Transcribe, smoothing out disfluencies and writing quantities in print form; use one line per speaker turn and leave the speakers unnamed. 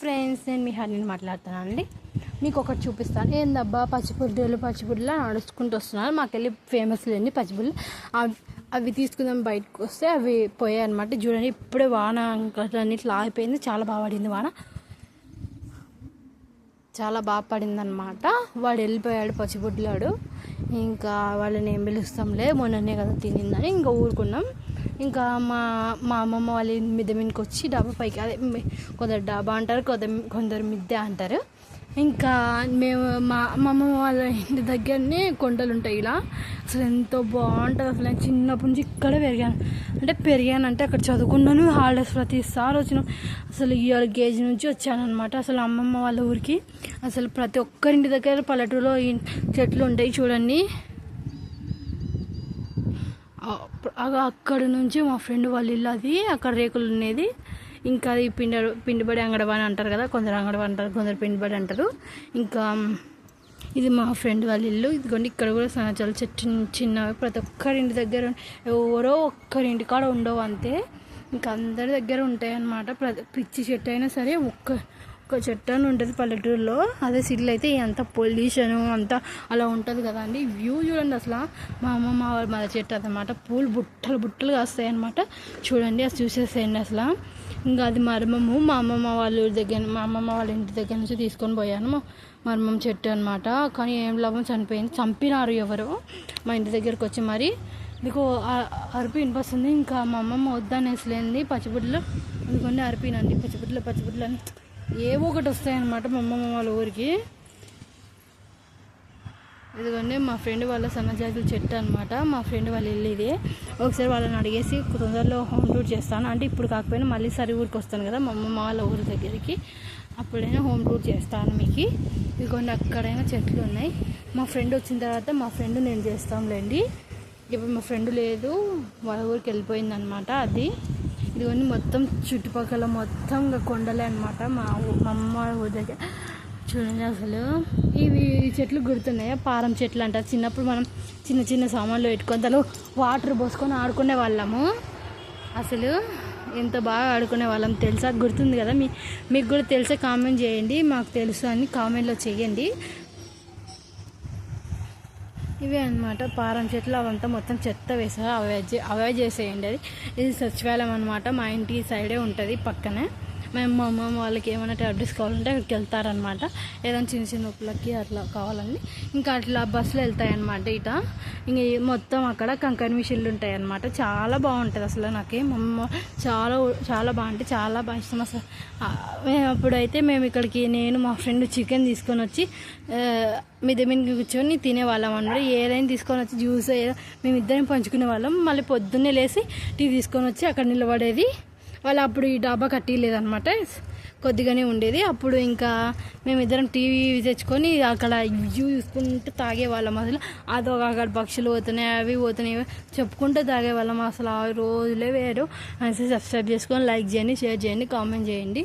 Friends, నేను మీ హరిని మాట్లాడుతున్నాను అండి. మీకు ఒకటి చూపిస్తాను. ఏందబ్బా పచ్చిపుడ్లు నడుచుకుంటూ వస్తున్నారు. మాకెళ్ళి ఫేమస్ లేండి పచ్చిపుడ్లు. అవి తీసుకుందాం బయటకు వస్తే అవి పోయాయి అనమాట. చూడండి, ఇప్పుడే వాన అన్నిట్లో ఆగిపోయింది. చాలా బాగా పడింది వాన, చాలా బాగా పడింది అనమాట. వాడు వెళ్ళిపోయాడు పచ్చిపుడ్లాడు. ఇంకా వాళ్ళని ఏం పిలుస్తాంలే, మొన్ననే కదా తినిందని ఇంకా ఊరుకున్నాం. ఇంకా మా అమ్మమ్మ వాళ్ళ మిద్దె మీదకి వచ్చి డాబా పైకి, అదే కొందరు డాబా అంటారు, కొందరు మిద్దె అంటారు. ఇంకా మేము మా అమ్మమ్మ వాళ్ళ ఇంటి దగ్గరనే కొండలు ఉంటాయి. ఇలా అసలు ఎంతో బాగుంటుంది. అసలు నేను చిన్నప్పటి నుంచి ఇక్కడే పెరిగానంటే అక్కడ చదువుకున్నాను. హాలిడేస్ ప్రతిసారి వచ్చినాం. అసలు ఈ గేజ్ నుంచి వచ్చానమాట. అసలు అమ్మమ్మ వాళ్ళ ఊరికి అసలు ప్రతి ఒక్కరింటి దగ్గర పల్లెటూరులో చెట్లు ఉంటాయి చూడండి. అక్కడ నుంచి మా ఫ్రెండ్ వాళ్ళ ఇల్లు, అది అక్కడ రేకులు ఉండేది. ఇంకా అది పిండిబడి అంగడవాని అంటారు కదా, కొందరు అంగడవాని అంటారు, కొందరు పిండిబడి అంటారు. ఇంకా ఇది మా ఫ్రెండ్ వాళ్ళ ఇల్లు. ఇదిగోండి, ఇక్కడ కూడా సన్నచాలు చెట్టు చిన్నవి ప్రతి ఒక్కరింటి దగ్గర, ఎవరో ఒక్కరింటి కాడ ఉండవు అంతే. ఇంకా అందరి దగ్గర ఉంటాయి అన్నమాట. పిచ్చి చెట్టు అయినా సరే ఒక్క చెట్టు అని ఉంటుంది పల్లెటూరులో. అదే సిటీలో అయితే అంత పొల్యూషను అంతా అలా ఉంటుంది కదా అండి. వ్యూ చూడండి అసలు. మా అమ్మమ్మ వాళ్ళ చెట్టు అన్నమాట. పూలు బుట్టలు కాస్తాయి అన్నమాట. చూడండి, అది చూసేసేయండి అసలు. ఇంకా అది మర్మము. మా అమ్మమ్మ వాళ్ళ ఇంటి దగ్గర నుంచి తీసుకొని పోయాను. మర్మం చెట్టు అనమాట. కానీ ఏం లాభం, చనిపోయింది. చంపినారు ఎవరో మా ఇంటి దగ్గరకు వచ్చి. మరి మీకు అరుపు వినిపిస్తుంది. ఇంకా మా అమ్మమ్మ వద్దనేసలేంది పచ్చిబుడ్లు. ఎందుకంటే అరిపినండి పచ్చిబుడ్లు అని ఏవో ఒకటి వస్తాయన్నమాట మా అమ్మమ్మ వాళ్ళ ఊరికి. ఇదిగోండి మా ఫ్రెండ్ వాళ్ళ సన్నజాజుల చెట్టు అనమాట. మా ఫ్రెండ్ వాళ్ళ ఇల్లు ఇది. ఒకసారి వాళ్ళని అడిగేసి తొందరలో హోమ్ టూర్ చేస్తాను. అంటే ఇప్పుడు కాకపోయినా మళ్ళీ సరి ఊరికి వస్తాను కదా మా అమ్మమ్మ వాళ్ళ ఊరి దగ్గరికి, అప్పుడైనా హోమ్ టూర్ చేస్తాను మీకు. ఇదిగోండి అక్కడైనా చెట్లు ఉన్నాయి. మా ఫ్రెండ్ వచ్చిన తర్వాత మా ఫ్రెండ్ నేను చేస్తాంలేండి. ఇప్పుడు మా ఫ్రెండ్ లేదు, వాళ్ళ ఊరికి వెళ్ళిపోయింది అనమాట. అది ఇదిగోండి మొత్తం చుట్టుపక్కల మొత్తం ఇంకా కొండలే అనమాట మా అమ్మ ఊరి దగ్గర. చూడండి అసలు ఇవి చెట్లు గుర్తున్నాయా, పారం చెట్లు అంటారు. చిన్నప్పుడు మనం చిన్న సామాన్లు పెట్టుకొని దానిలో వాటర్ పోసుకొని ఆడుకునే వాళ్ళము. అసలు ఎంత బాగా ఆడుకునే వాళ్ళం తెలుసా, గుర్తుంది కదా. మీకు కూడా తెలిసే కామెంట్ చేయండి. మాకు తెలుసు అని కామెంట్లో చేయండి. ఇవే అనమాట పారం చెట్లు. అవంతా మొత్తం చెత్త వేసా అవే చేసేయండి. ఇది సచివాలయం అనమాట. మా ఇంటి సైడే ఉంటుంది పక్కనే. మేము మా అమ్మమ్మ వాళ్ళకి ఏమైనా టాబ్లెట్స్ కావాలంటే అక్కడికి వెళ్తారనమాట. ఏదైనా చిన్న నొప్పులకి అట్లా కావాలని ఇంకా అట్లా బస్సులు వెళ్తాయన్నమాట. ఇంక మొత్తం అక్కడ కంకర మిషన్లు ఉంటాయి అన్నమాట. చాలా బాగుంటుంది అసలు. నాకేం అమ్మ చాలా బాగుంటుంది, చాలా బాగా ఇష్టం అసలు. అప్పుడైతే మేము ఇక్కడికి నేను మా ఫ్రెండ్ చికెన్ తీసుకొని వచ్చి మిద్దె మీద కూర్చొని తినేవాళ్ళం అనమాట. ఏదైనా తీసుకొని వచ్చి జ్యూస్ మేమిద్దరం పంచుకునే వాళ్ళం. మళ్ళీ పొద్దున్నే లేసి టీ తీసుకొని వచ్చి అక్కడ నిలబడేది. వాళ్ళు అప్పుడు ఈ డాబా కట్టిలేదనమాట, కొద్దిగానే ఉండేది. అప్పుడు ఇంకా మేమిద్దరం టీవీ తెచ్చుకొని అక్కడ వ్యూ చూసుకుంటూ తాగేవాళ్ళం. అసలు అదొక అక్కడ పక్షులు పోతున్నాయి, అవి పోతున్నాయి చెప్పుకుంటూ తాగేవాళ్ళం. అసలు ఆ రోజులే వేరు. సబ్స్క్రైబ్ చేసుకొని లైక్ చేయండి, షేర్ చేయండి, కామెంట్ చేయండి.